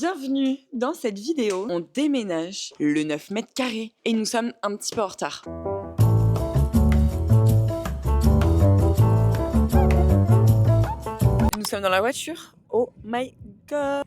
Bienvenue dans cette vidéo. On déménage le 9 mètres carrés et nous sommes un petit peu en retard. Nous sommes dans la voiture. Oh my god.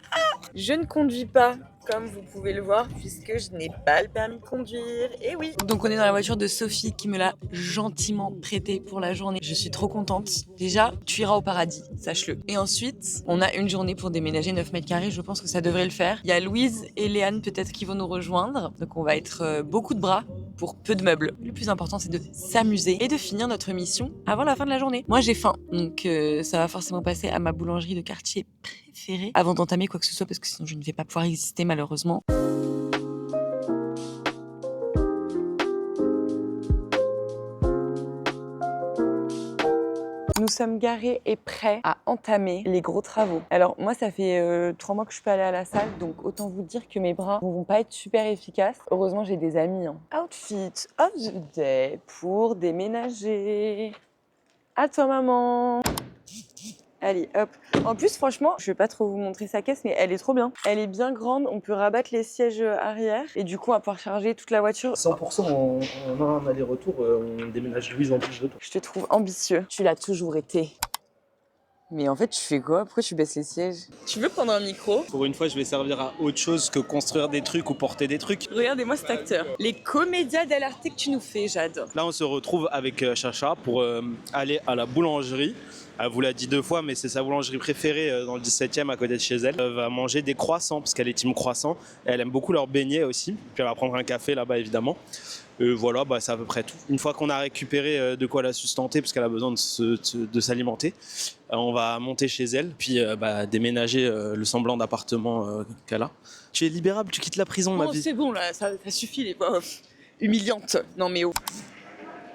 Je ne conduis pas, comme vous pouvez le voir, puisque je n'ai pas le permis de conduire. Et oui. Donc on est dans la voiture de Sophie qui me l'a gentiment prêtée pour la journée. Je suis trop contente. Déjà, tu iras au paradis, sache-le. Et ensuite, on a une journée pour déménager 9 mètres carrés. Je pense que ça devrait le faire. Il y a Louise et Léane peut-être qui vont nous rejoindre. Donc on va être beaucoup de bras pour peu de meubles. Le plus important, c'est de s'amuser et de finir notre mission avant la fin de la journée. Moi, j'ai faim. Donc ça va forcément passer à ma boulangerie de quartier préférée avant d'entamer quoi que ce soit parce que sinon je ne vais pas pouvoir exister malheureusement. Nous sommes garés et prêts à entamer les gros travaux. Alors moi ça fait 3 mois que je suis pas allée à la salle, donc autant vous dire que mes bras vont pas être super efficaces. Heureusement j'ai des amis. Outfit of the day pour déménager. À toi maman. Allez, hop. En plus, franchement, je vais pas trop vous montrer sa caisse, mais elle est trop bien. Elle est bien grande, on peut rabattre les sièges arrière et du coup, on va pouvoir charger toute la voiture. 100% on a un aller-retour, on déménage Louise en plus de toi. Je te trouve ambitieux. Tu l'as toujours été. Mais en fait, tu fais quoi? Pourquoi tu baisses les sièges? Tu veux prendre un micro? Pour une fois, je vais servir à autre chose que construire des trucs ou porter des trucs. Regardez-moi cet acteur. Les comédias dell'arte que tu nous fais, j'adore. Là, on se retrouve avec Chacha pour aller à la boulangerie. Elle vous l'a dit 2 fois, mais c'est sa boulangerie préférée dans le 17e à côté de chez elle. Elle va manger des croissants parce qu'elle est team croissant. Et elle aime beaucoup leurs beignets aussi. Puis elle va prendre un café là-bas évidemment. Voilà, c'est à peu près tout. Une fois qu'on a récupéré de quoi la sustenter parce qu'elle a besoin de s'alimenter, on va monter chez elle, puis déménager le semblant d'appartement qu'elle a. Tu es libérable, tu quittes la prison, ma vie. C'est bon là, ça suffit les voix humiliantes. Non mais oh.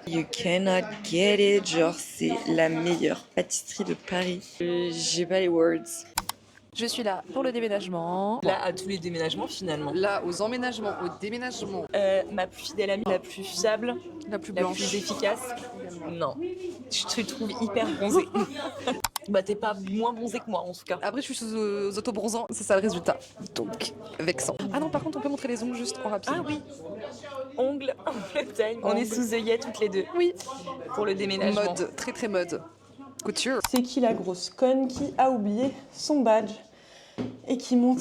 You cannot get it, genre c'est la meilleure pâtisserie de Paris. J'ai pas les words. Je suis là pour le déménagement. Là, à tous les déménagements finalement. Là, aux emménagements, au déménagement. Ma plus fidèle amie, la plus fiable, La plus la blanche. plus efficace. Non, je te trouve hyper bronzée. Bah t'es pas moins bronzée que moi en tout cas. Après, je suis sous autobronzants, c'est ça le résultat. Donc, vexant. Ah non, par contre, on peut montrer les ongles juste en rapide. Ah oui, ongles, time. On est sous œillet toutes les deux. Oui. Pour le déménagement. Mode, très très mode. Couture. C'est qui la grosse conne qui a oublié son badge et qui monte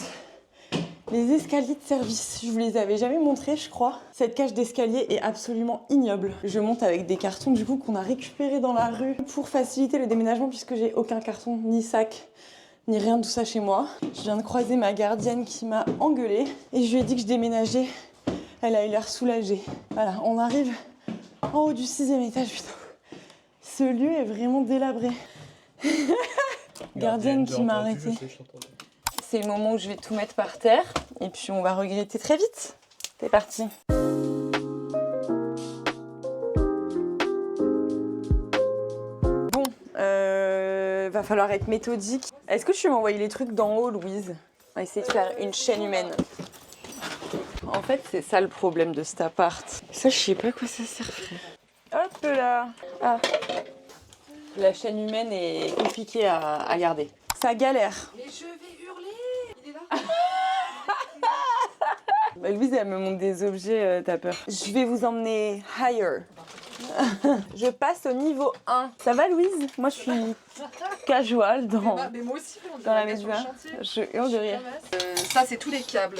les escaliers de service? Je vous les avais jamais montrés, je crois. Cette cage d'escalier est absolument ignoble. Je monte avec des cartons du coup qu'on a récupérés dans la rue pour faciliter le déménagement puisque j'ai aucun carton ni sac ni rien de tout ça chez moi. Je viens de croiser ma gardienne qui m'a engueulée et je lui ai dit que je déménageais. Elle a eu l'air soulagée. Voilà, on arrive en haut du 6e étage, putain. Ce lieu est vraiment délabré. Gardienne qui m'a arrêtée. C'est le moment où je vais tout mettre par terre et puis on va regretter très vite. C'est parti. Bon, va falloir être méthodique. Est-ce que tu veux m'envoyer les trucs d'en haut, Louise? On va essayer de faire une chaîne humaine. En fait, c'est ça le problème de cet appart. Ça, je sais pas à quoi ça sert, frère. Hop là. Ah. La chaîne humaine est compliquée à garder. Ça galère. Mais je vais hurler. Il est là. Bah, Louise, elle me montre des objets, t'as peur. Je vais vous emmener higher. Je passe au niveau 1. Ça va, Louise? Moi, je suis casual dans Mais moi aussi, on la dirait maison. sur le chantier. Je hurle de rire. Ça, c'est tous les câbles.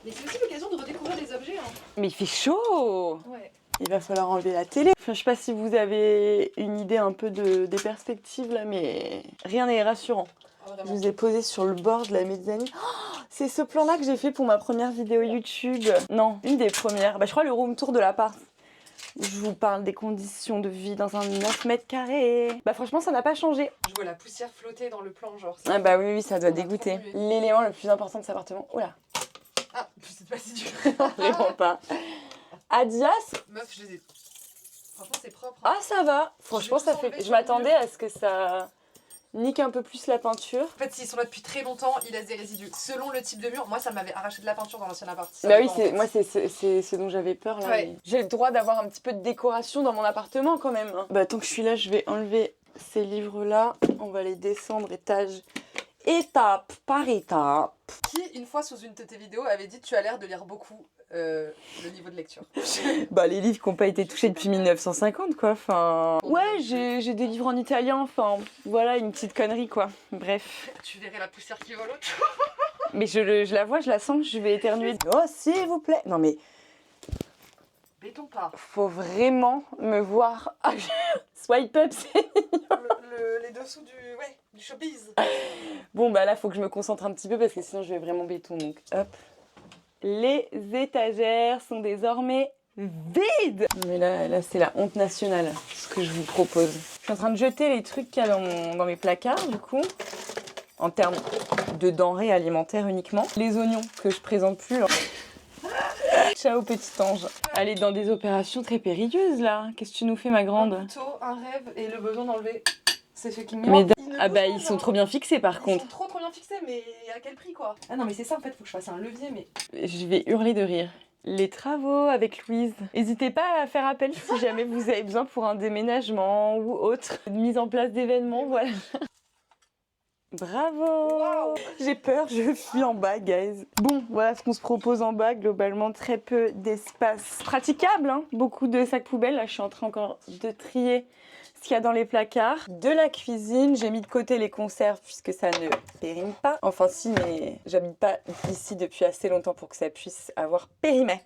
Mais c'est aussi l'occasion de redécouvrir les objets. Hein. Mais il fait chaud! Ouais. Il va falloir enlever la télé. Enfin, je sais pas si vous avez une idée un peu des perspectives là, mais rien n'est rassurant. Je vous ai posé sur le bord de la mezzanine. Oh, c'est ce plan-là que j'ai fait pour ma première vidéo YouTube. Non, une des premières. Bah, je crois le room tour de l'appart. Je vous parle des conditions de vie dans un 9 mètres carrés. Bah franchement, ça n'a pas changé. Je vois la poussière flotter dans le plan, genre. Ah bah oui, ça doit Ça m'a dégoûter. trop mué. L'élément le plus important de cet appartement. Oula, Ah, c'est pas si dur. vraiment pas. Adias. Meuf, je les ai. Franchement, c'est propre. Ah ça va. Franchement, Je vais ça tous fait. enlever Je sur le m'attendais à ce que ça nique un peu plus la peinture. En fait, s'ils sont là depuis très longtemps, ils laissent des résidus. Selon le type de mur, moi, ça m'avait arraché de la peinture dans l'ancien appart. Ça Bah oui, dépend, en fait. moi c'est ce dont j'avais peur là. Ouais. Mais j'ai le droit d'avoir un petit peu de décoration dans mon appartement quand même. Bah tant que je suis là, je vais enlever ces livres là. On va les descendre étage étape par étape. Qui, une fois sous une de tes vidéos, avait dit tu as l'air de lire beaucoup le niveau de lecture. Bah les livres qui n'ont pas été touchés depuis 1950 quoi, enfin... Ouais, j'ai des livres en italien, enfin voilà, une petite connerie quoi, bref. Tu verrais la poussière qui vole autour. Mais je la vois, je la sens, je vais éternuer. Oh s'il vous plaît. Non mais... Béton pas. Faut vraiment me voir... Swipe up, c'est... Les dessous du showbiz. Bon bah là faut que je me concentre un petit peu parce que sinon je vais vraiment béton, donc hop. Les étagères sont désormais vides. Mais là c'est la honte nationale, ce que je vous propose. Je suis en train de jeter les trucs qu'il y a dans mes placards du coup, en termes de denrées alimentaires uniquement. Les oignons que je présente plus. Hein. Ciao petit ange. Elle est dans des opérations très périlleuses là. Qu'est-ce que tu nous fais ma grande? Plutôt un rêve et le besoin d'enlever ces fucking Mais murs. ah bah ils sont trop bien fixés par contre. Ils sont trop bien fixés, mais à quel prix quoi? Ah non mais c'est ça en fait, faut que je fasse un levier mais... Je vais hurler de rire. Les travaux avec Louise. N'hésitez pas à faire appel si jamais vous avez besoin pour un déménagement ou autre. Mise en place d'événements, voilà. Bravo! Wow. J'ai peur, je fuis en bas, guys. Bon, voilà ce qu'on se propose en bas. Globalement, très peu d'espace praticable. Hein. Beaucoup de sacs poubelles. Là, je suis en train encore de trier ce qu'il y a dans les placards. De la cuisine, j'ai mis de côté les conserves puisque ça ne périme pas. Enfin si, mais j'habite pas ici depuis assez longtemps pour que ça puisse avoir périmé.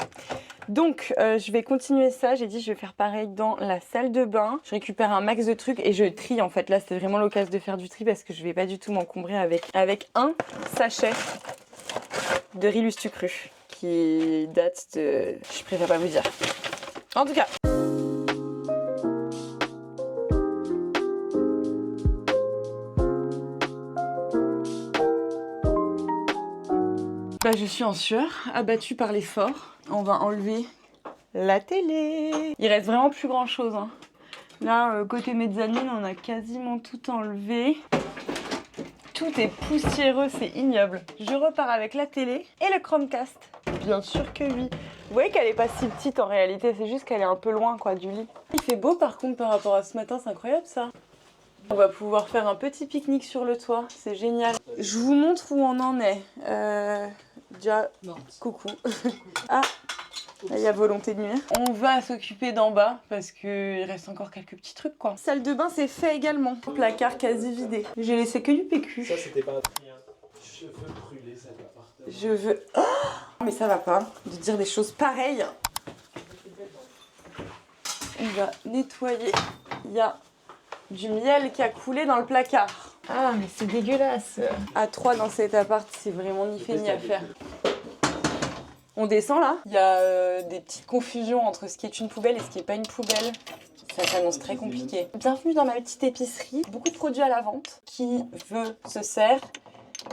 Donc je vais continuer ça, j'ai dit je vais faire pareil dans la salle de bain. Je récupère un max de trucs et je trie en fait. Là c'est vraiment l'occasion de faire du tri parce que je vais pas du tout m'encombrer avec un sachet de riz lustu cru qui date de... Je préfère pas vous dire. En tout cas... Bah, je suis en sueur, abattue par l'effort. On va enlever la télé. Il reste vraiment plus grand chose. Hein. Là, côté mezzanine, on a quasiment tout enlevé. Tout est poussiéreux, c'est ignoble. Je repars avec la télé et le Chromecast. Bien sûr que oui. Vous voyez qu'elle est pas si petite en réalité, c'est juste qu'elle est un peu loin quoi du lit. Il fait beau par contre par rapport à ce matin, c'est incroyable ça. On va pouvoir faire un petit pique-nique sur le toit, c'est génial. Je vous montre où on en est. Déjà, coucou. Ah, il y a volonté de nuire. On va s'occuper d'en bas parce qu'il reste encore quelques petits trucs quoi. Salle de bain c'est fait également. Placard quasi vidé. J'ai laissé que du PQ. Ça c'était pas pris, hein. Je veux brûler cet appartement. Je veux... Oh mais ça va pas de dire des choses pareilles. On va nettoyer. Il y a du miel qui a coulé dans le placard. Ah mais c'est dégueulasse. À 3 dans cet appart, c'est vraiment ni fait ni à faire. On descend là. Il y a des petites confusions entre ce qui est une poubelle et ce qui n'est pas une poubelle. Ça s'annonce très compliqué. Bienvenue dans ma petite épicerie. Beaucoup de produits à la vente. Qui veut se sert.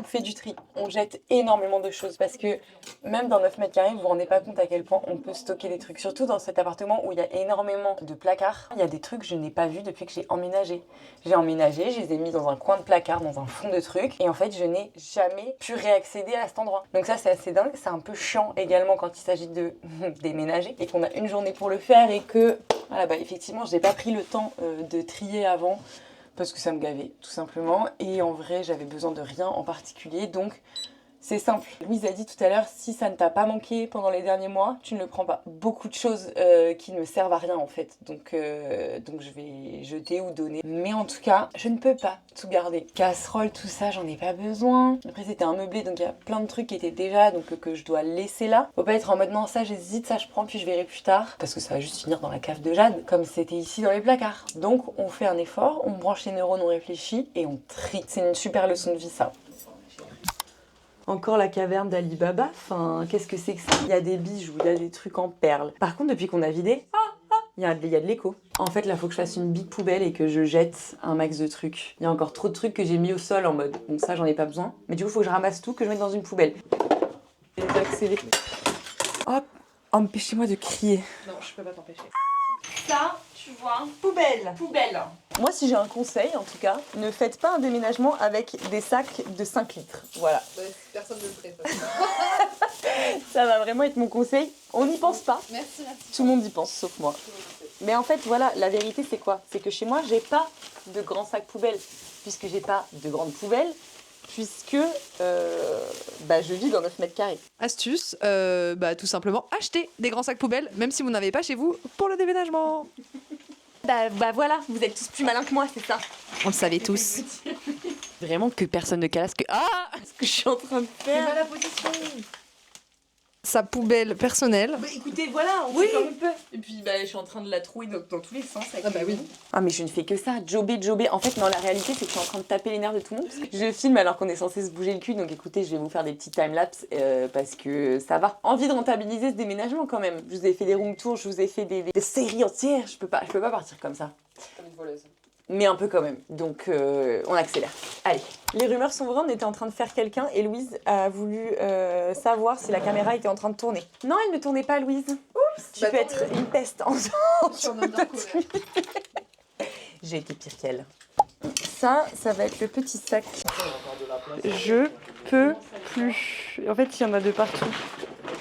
On fait du tri. On jette énormément de choses parce que même dans 9 mètres carrés, vous vous rendez pas compte à quel point on peut stocker des trucs. Surtout dans cet appartement où il y a énormément de placards. Il y a des trucs que je n'ai pas vus depuis que j'ai emménagé. J'ai emménagé, je les ai mis dans un coin de placard, dans un fond de trucs. Et en fait, je n'ai jamais pu réaccéder à cet endroit. Donc ça, c'est assez dingue. C'est un peu chiant également quand il s'agit de déménager et qu'on a une journée pour le faire et que, voilà, bah, effectivement, je n'ai pas pris le temps de trier avant. Parce que ça me gavait, tout simplement. Et en vrai, j'avais besoin de rien en particulier. Donc, c'est simple. Louise a dit tout à l'heure, si ça ne t'a pas manqué pendant les derniers mois, tu ne le prends pas. Beaucoup de choses qui ne servent à rien, en fait. Donc je vais jeter ou donner. Mais en tout cas, je ne peux pas tout garder. Casserole, tout ça, j'en ai pas besoin. Après, c'était un meublé, donc il y a plein de trucs qui étaient déjà, donc que je dois laisser là. Faut pas être en mode, non, ça, j'hésite, ça, je prends, puis je verrai plus tard. Parce que ça va juste finir dans la cave de Jade, comme c'était ici dans les placards. Donc, on fait un effort, on branche les neurones, on réfléchit, et on trie. C'est une super leçon de vie, ça. Encore la caverne d'Ali Baba, enfin, qu'est-ce que c'est que ça? Il y a des bijoux, il y a des trucs en perles. Par contre, depuis qu'on a vidé, il y a de l'écho. En fait, là, faut que je fasse une big poubelle et que je jette un max de trucs. Il y a encore trop de trucs que j'ai mis au sol en mode, bon ça, j'en ai pas besoin. Mais du coup, faut que je ramasse tout, que je mette dans une poubelle. Et accélérer. Hop, empêchez-moi de crier. Non, je peux pas t'empêcher. Ça, tu vois, poubelle. Moi, si j'ai un conseil, en tout cas, ne faites pas un déménagement avec des sacs de 5 litres. Voilà. Personne ne le ferait. Ça va vraiment être mon conseil. On n'y pense pas. Merci. Tout le monde y pense, sauf moi. Mais en fait, voilà, la vérité, c'est quoi? C'est que chez moi, j'ai pas de grands sacs poubelles. Puisque j'ai pas de grandes poubelles puisque je vis dans 9 mètres carrés. Astuce, tout simplement acheter des grands sacs poubelles, même si vous n'avez pas chez vous pour le déménagement. Voilà, vous êtes tous plus malins que moi, c'est ça. On le savait tous. Vraiment que personne ne calasse que... Ah, ce que je suis en train de faire. la position. Sa poubelle personnelle. Bah écoutez, voilà, on fait comme on peut. Et puis je suis en train de la trouer dans tous les sens. Avec oui. Ah mais je ne fais que ça, jobber. En fait, non, la réalité c'est que je suis en train de taper les nerfs de tout le monde. Je filme alors qu'on est censé se bouger le cul, donc écoutez, je vais vous faire des petits timelapses parce que ça va. Envie de rentabiliser ce déménagement quand même. Je vous ai fait des room tours, je vous ai fait des séries entières. Je peux pas partir comme ça. Comme une voleuse. Mais un peu quand même, donc on accélère. Allez, les rumeurs sont vraies, on était en train de faire quelqu'un et Louise a voulu savoir si la caméra était en train de tourner. Non, elle ne tournait pas, Louise. Oups, tu peux être une peste en J'ai été pire qu'elle. Ça va être le petit sac. Je peux plus. En fait, il y en a de partout.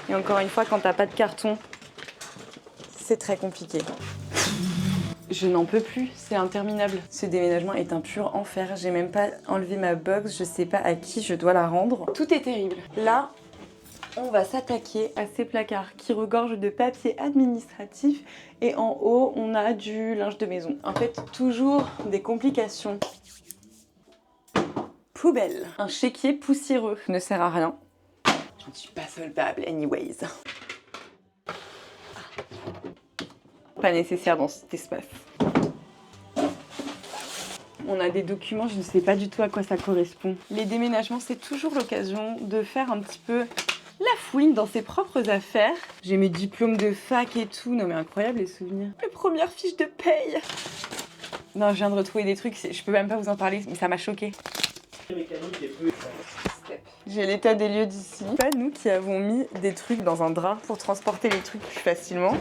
Et encore une fois, quand t'as pas de carton, c'est très compliqué. Je n'en peux plus, c'est interminable. Ce déménagement est un pur enfer. J'ai même pas enlevé ma box, je sais pas à qui je dois la rendre. Tout est terrible. Là, on va s'attaquer à ces placards qui regorgent de papier administratif et en haut, on a du linge de maison. En fait, toujours des complications. Poubelle. Un chéquier poussiéreux ne sert à rien. Je ne suis pas solvable anyways. Pas nécessaire dans cet espace. On a des documents, je ne sais pas du tout à quoi ça correspond. Les déménagements, c'est toujours l'occasion de faire un petit peu la fouine dans ses propres affaires. J'ai mes diplômes de fac et tout. Non mais incroyable les souvenirs. Les premières fiches de paye. Non, je viens de retrouver des trucs, je peux même pas vous en parler, mais ça m'a choquée. J'ai l'état des lieux d'ici. Pas nous qui avons mis des trucs dans un drap pour transporter les trucs plus facilement.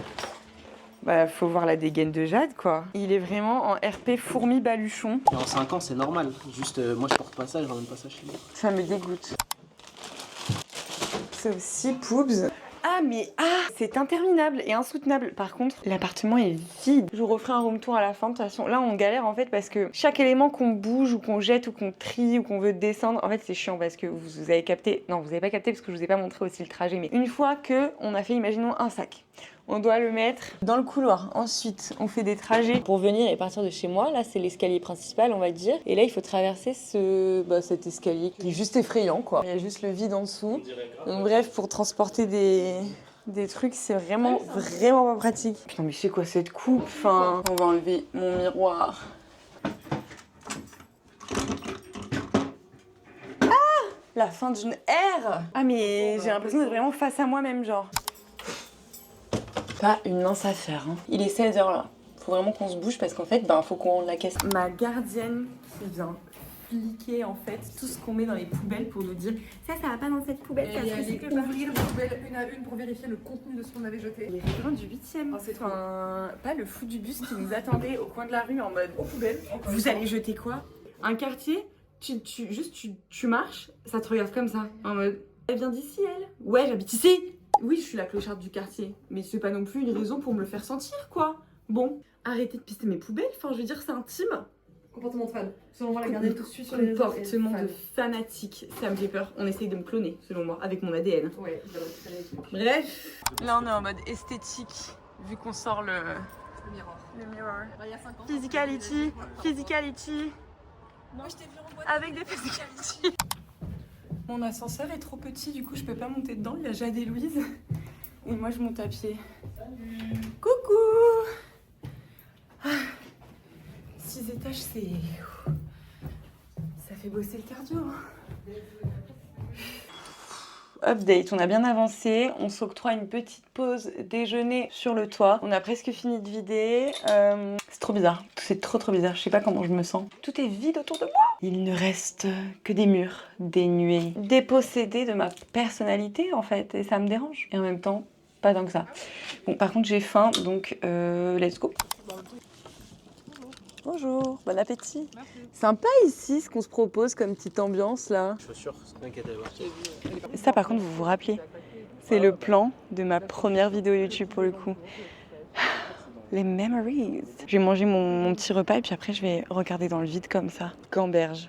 Faut voir la dégaine de Jade, quoi. Il est vraiment en RP fourmi baluchon. En 5 ans, c'est normal. Juste, moi, je porte pas ça, je ramène pas ça chez moi. Ça me dégoûte. C'est aussi Poobs. C'est interminable et insoutenable. Par contre, l'appartement est vide. Je vous referai un room tour à la fin. De toute façon, là, on galère en fait parce que chaque élément qu'on bouge ou qu'on jette ou qu'on trie ou qu'on veut descendre, en fait, c'est chiant parce que vous avez capté. Non, vous avez pas capté parce que je vous ai pas montré aussi le trajet. Mais une fois que on a fait, imaginons, un sac. On doit le mettre dans le couloir. Ensuite, on fait des trajets pour venir et partir de chez moi. Là, c'est l'escalier principal, on va dire. Et là, il faut traverser cet escalier qui est juste effrayant, quoi. Il y a juste le vide en dessous. Donc bref, pour transporter des trucs, c'est vraiment pas pratique. Non mais c'est quoi cette coupe? Enfin, on va enlever mon miroir. La fin d'une ère. Ah mais j'ai l'impression d'être vraiment face à moi-même, genre. Pas une mince affaire, hein. Il est 16h là. Faut vraiment qu'on se bouge parce qu'en fait, faut qu'on la caisse. Ma gardienne qui vient fliquer en fait tout ce qu'on met dans les poubelles pour nous dire ça va pas dans cette poubelle, ça se recycle pas. Ouvrir les poubelles une à une pour vérifier le contenu de ce qu'on avait jeté. Les riverains du 8e. C'est trop. Pas le fou du bus qui nous attendait au coin de la rue en mode aux poubelles. Vous allez jeter quoi? Un quartier, tu marches, ça te regarde comme ça, en mode elle vient d'ici elle? Ouais, j'habite ici. Oui, je suis la clocharde du quartier, mais c'est pas non plus une raison pour me le faire sentir, quoi. Bon, arrêtez de pister mes poubelles, enfin je veux dire c'est intime. Comportement de fan. Selon moi, la garder tout de suite sur les réseaux. Comportement de fanatique, ça me fait peur. On essaye de me cloner, selon moi, avec mon ADN. Ouais, bref. Là on est en mode esthétique, vu qu'on sort le miroir. Le mirror. Il y a 5 ans. Physicality. Moi, je t'ai vu en boîte Avec des physicality. Mon ascenseur est trop petit, du coup je peux pas monter dedans. Il y a Jade et Louise. Et moi je monte à pied. Coucou. 6 étages, ça fait bosser le cardio. Update, on a bien avancé, on s'octroie une petite pause déjeuner sur le toit. On a presque fini de vider. C'est trop bizarre, c'est trop bizarre, je sais pas comment je me sens. Tout est vide autour de moi. Il ne reste que des murs dénués, dépossédés de ma personnalité en fait, et ça me dérange. Et en même temps, pas tant que ça. Bon, par contre j'ai faim, donc let's go. Bonjour, bon appétit. Merci. Sympa ici ce qu'on se propose comme petite ambiance là. Chaussures, t'inquiète pas. Ça par contre vous vous rappelez, c'est le plan de ma première vidéo YouTube pour le coup. Les memories. Je vais manger mon petit repas et puis après je vais regarder dans le vide comme ça. Gamberge.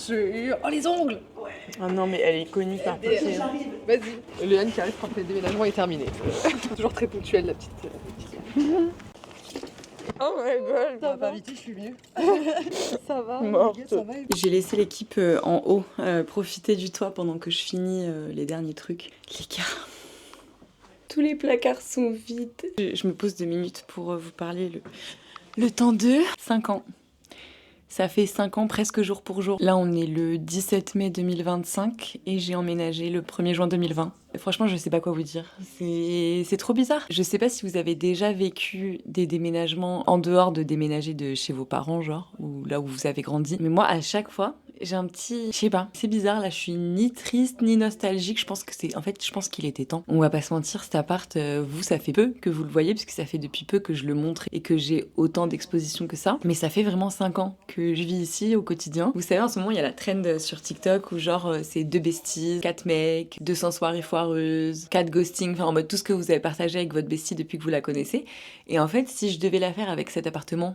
toucher. Oh, les ongles. Ah non, mais elle est connue par Poké. Vas-y. Léane qui arrive quand le déménagement est terminé. Toujours très ponctuelle, la petite. Oh my god, Ça va vite, je suis venue. Ça va. Morte. Ça va. J'ai laissé l'équipe en haut profiter du toit pendant que je finis les derniers trucs. Les gars, tous les placards sont vides. Je me pose 2 minutes pour vous parler le temps de 5 ans. Ça fait 5 ans presque jour pour jour. Là, on est le 17 mai 2025 et j'ai emménagé le 1er juin 2020. Franchement, je sais pas quoi vous dire. C'est trop bizarre. Je sais pas si vous avez déjà vécu des déménagements en dehors de déménager de chez vos parents, genre, ou là où vous avez grandi. Mais moi, à chaque fois, j'ai un petit... Je sais pas, c'est bizarre. Là, je suis ni triste, ni nostalgique. Je pense que c'est... En fait, je pense qu'il était temps. On va pas se mentir, cet appart, vous, ça fait peu que vous le voyez, puisque ça fait depuis peu que je le montre et que j'ai autant d'expositions que ça. Mais ça fait vraiment 5 ans que je vis ici au quotidien. Vous savez, en ce moment, il y a la trend sur TikTok où genre, c'est 2 besties, 4 mecs, 200 soirées foireuses, 4 ghosting, enfin en mode tout ce que vous avez partagé avec votre bestie depuis que vous la connaissez. Et en fait, si je devais la faire avec cet appartement,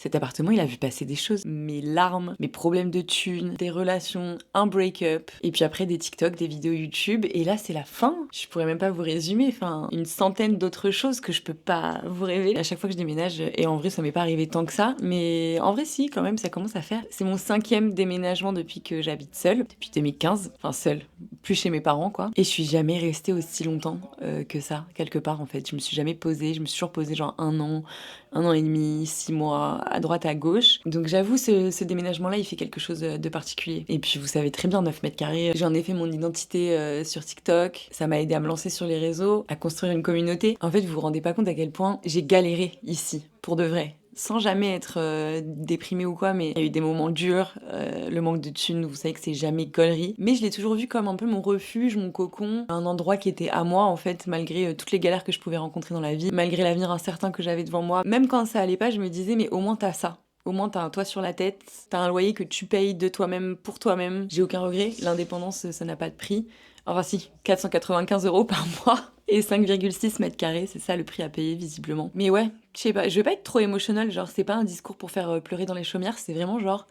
il a vu passer des choses. Mes larmes, mes problèmes de thunes, des relations, un break-up, et puis après des TikTok, des vidéos YouTube. Et là, c'est la fin. Je pourrais même pas vous résumer, enfin, une centaine d'autres choses que je peux pas vous révéler. À chaque fois que je déménage, et en vrai, ça m'est pas arrivé tant que ça, mais en vrai, si, quand même, ça commence à faire. C'est mon 5e déménagement depuis que j'habite seule, depuis 2015. Enfin, seule, plus chez mes parents, quoi. Et je suis jamais restée aussi longtemps que ça, quelque part, en fait. Je me suis jamais posée, je me suis toujours posée genre 1 an et demi, 6 mois, à droite, à gauche. Donc j'avoue, ce déménagement-là, il fait quelque chose de particulier. Et puis vous savez très bien, 9 mètres carrés, j'en ai fait mon identité sur TikTok. Ça m'a aidé à me lancer sur les réseaux, à construire une communauté. En fait, vous vous rendez pas compte à quel point j'ai galéré ici, pour de vrai. Sans jamais être déprimée ou quoi, mais il y a eu des moments durs, le manque de thunes, vous savez que c'est jamais gaulerie. Mais je l'ai toujours vu comme un peu mon refuge, mon cocon, un endroit qui était à moi en fait, malgré toutes les galères que je pouvais rencontrer dans la vie, malgré l'avenir incertain que j'avais devant moi. Même quand ça allait pas, je me disais mais au moins t'as ça. Au moins, t'as un toit sur la tête, t'as un loyer que tu payes de toi-même pour toi-même. J'ai aucun regret, l'indépendance, ça n'a pas de prix. Enfin si, 495 € par mois et 5,6 mètres carrés, c'est ça le prix à payer visiblement. Mais ouais, je sais pas, je vais pas être trop émotionnelle, genre c'est pas un discours pour faire pleurer dans les chaumières, c'est vraiment genre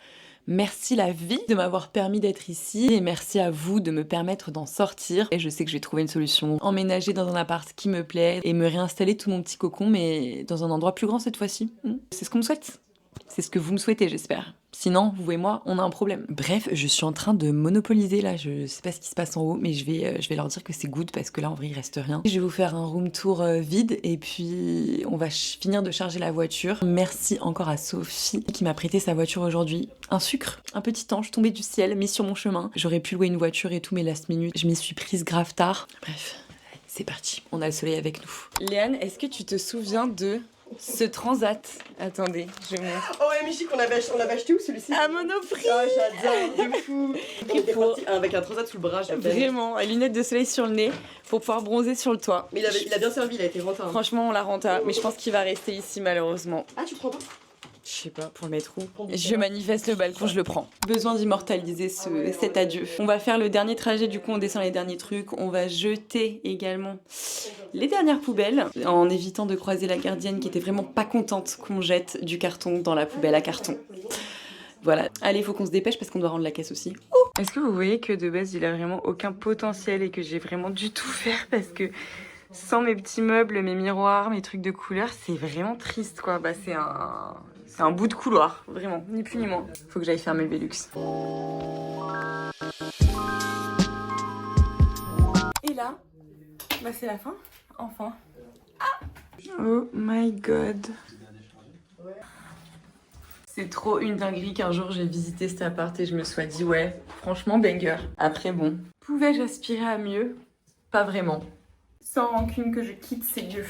merci la vie de m'avoir permis d'être ici et merci à vous de me permettre d'en sortir. Et je sais que je vais trouver une solution, emménager dans un appart qui me plaît et me réinstaller tout mon petit cocon mais dans un endroit plus grand cette fois-ci. C'est ce qu'on me souhaite. C'est ce que vous me souhaitez, j'espère. Sinon, vous et moi, on a un problème. Bref, je suis en train de monopoliser là, je sais pas ce qui se passe en haut, mais je vais leur dire que c'est good parce que là, en vrai, il reste rien. Je vais vous faire un room tour vide et puis on va finir de charger la voiture. Merci encore à Sophie qui m'a prêté sa voiture aujourd'hui. Un sucre, un petit ange tombé du ciel, mis sur mon chemin. J'aurais pu louer une voiture et tout, mais last minute, je m'y suis prise grave tard. Bref, c'est parti, on a le soleil avec nous. Léane, est-ce que tu te souviens de... ce transat. Attendez, je montre. Oh ouais, Michi, on avait acheté où celui-ci? À Monoprix. Ah, j'adore, de fou. On était parti avec un transat sous le bras, j'appelle. Vraiment, lunettes de soleil sur le nez pour pouvoir bronzer sur le toit. Mais il a bien servi, il a été rentable. Franchement, on l'a renta, mais je pense qu'il va rester ici malheureusement. Ah, tu crois pas? Je sais pas, pour le mettre où. Je manifeste le balcon, je le prends. Besoin d'immortaliser cet adieu. On va faire le dernier trajet, du coup on descend les derniers trucs. On va jeter également les dernières poubelles, en évitant de croiser la gardienne qui était vraiment pas contente qu'on jette du carton dans la poubelle à carton. Voilà. Allez, il faut qu'on se dépêche parce qu'on doit rendre la caisse aussi. Est-ce que vous voyez que de base il a vraiment aucun potentiel et que j'ai vraiment dû tout faire parce que sans mes petits meubles, mes miroirs, mes trucs de couleur, c'est vraiment triste quoi. Bah c'est un bout de couloir, vraiment, ni plus ni moins. Faut que j'aille fermer le Velux. Et là, bah c'est la fin, enfin. Ah oh my god. C'est trop une dinguerie qu'un jour j'ai visité cet appart et je me sois dit ouais, franchement banger. Après bon, pouvais-je aspirer à mieux? Pas vraiment. Sans rancune que je quitte ces lieux.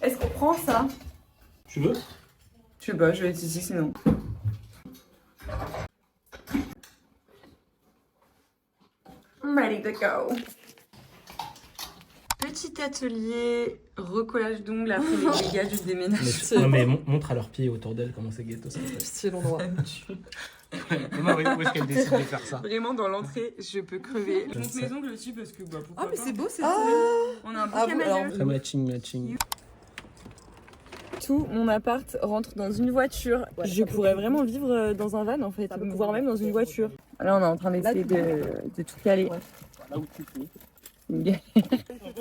Est-ce qu'on prend ça? Tu veux? Je sais pas, je vais être ici sinon. Ready to go. Petit atelier recollage d'ongles après les dégâts du déménagement. Non mais montre à leurs pieds autour d'elle comment c'est ghetto ça. C'est l'endroit. Comment où est-ce qu'elle décide de faire ça? Vraiment dans l'entrée, je peux crever. Je monte mes ongles aussi parce que bah pourquoi Ah mais pas. c'est beau, c'est On a un beau Ah, camélien. Très matching. Tout mon appart rentre dans une voiture. Je pourrais vraiment vivre dans un van en fait, voire même dans une voiture. Là on est en train d'essayer de tout caler.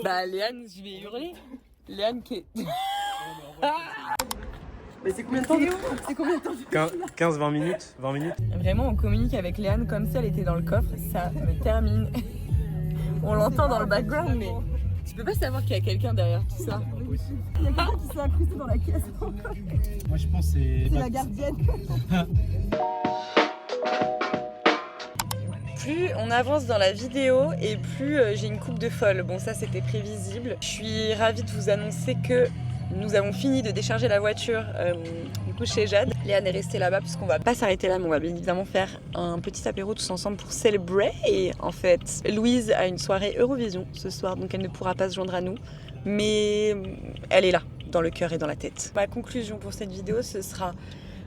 Bah Léane, je vais hurler. Léane qui est... Mais c'est combien de temps C'est combien de temps 15-20 minutes. 20 minutes. Vraiment on communique avec Léane comme si elle était dans le coffre, ça me termine. On l'entend dans le background mais tu peux pas savoir qu'il y a quelqu'un derrière tout ça. Il y a quelqu'un qui s'est incrusté dans la caisse. Moi je pense que c'est La gardienne. Plus on avance dans la vidéo et plus j'ai une coupe de folle. Bon ça c'était prévisible. Je suis ravie de vous annoncer que nous avons fini de décharger la voiture du coup chez Jade. Léane est restée là-bas puisqu'on va pas s'arrêter là mais on va bien évidemment faire un petit apéro tous ensemble pour célébrer. Et en fait Louise a une soirée Eurovision ce soir donc elle ne pourra pas se joindre à nous. Mais elle est là dans le cœur et dans la tête. Ma conclusion pour cette vidéo ce sera...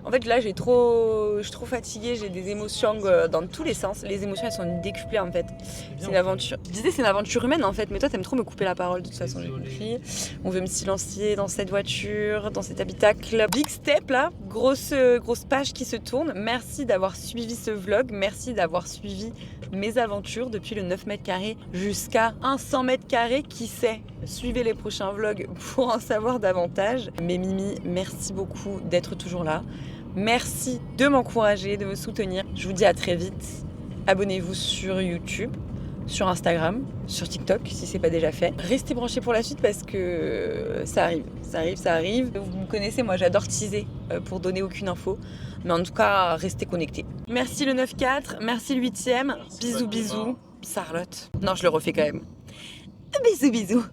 En fait là je suis trop fatiguée, j'ai des émotions dans tous les sens. Les émotions elles sont décuplées en fait. C'est une aventure. Je disais c'est une aventure humaine en fait, mais toi t'aimes trop me couper la parole de toute façon j'ai compris. On veut me silencier dans cette voiture, dans cet habitacle. Big step là, grosse page qui se tourne. Merci d'avoir suivi ce vlog, merci d'avoir suivi mes aventures depuis le 9 mètres carrés jusqu'à un 100 mètres carrés, qui sait. Suivez les prochains vlogs pour en savoir davantage. Mes Mimi, merci beaucoup d'être toujours là. Merci de m'encourager, de me soutenir. Je vous dis à très vite. Abonnez-vous sur YouTube, sur Instagram, sur TikTok si c'est pas déjà fait. Restez branchés pour la suite parce que ça arrive. Vous me connaissez, moi j'adore teaser pour donner aucune info. Mais en tout cas, restez connectés. Merci le 9-4, merci le 8e. Bisous bisous. Charlotte. Non, je le refais quand même. Bisous bisous.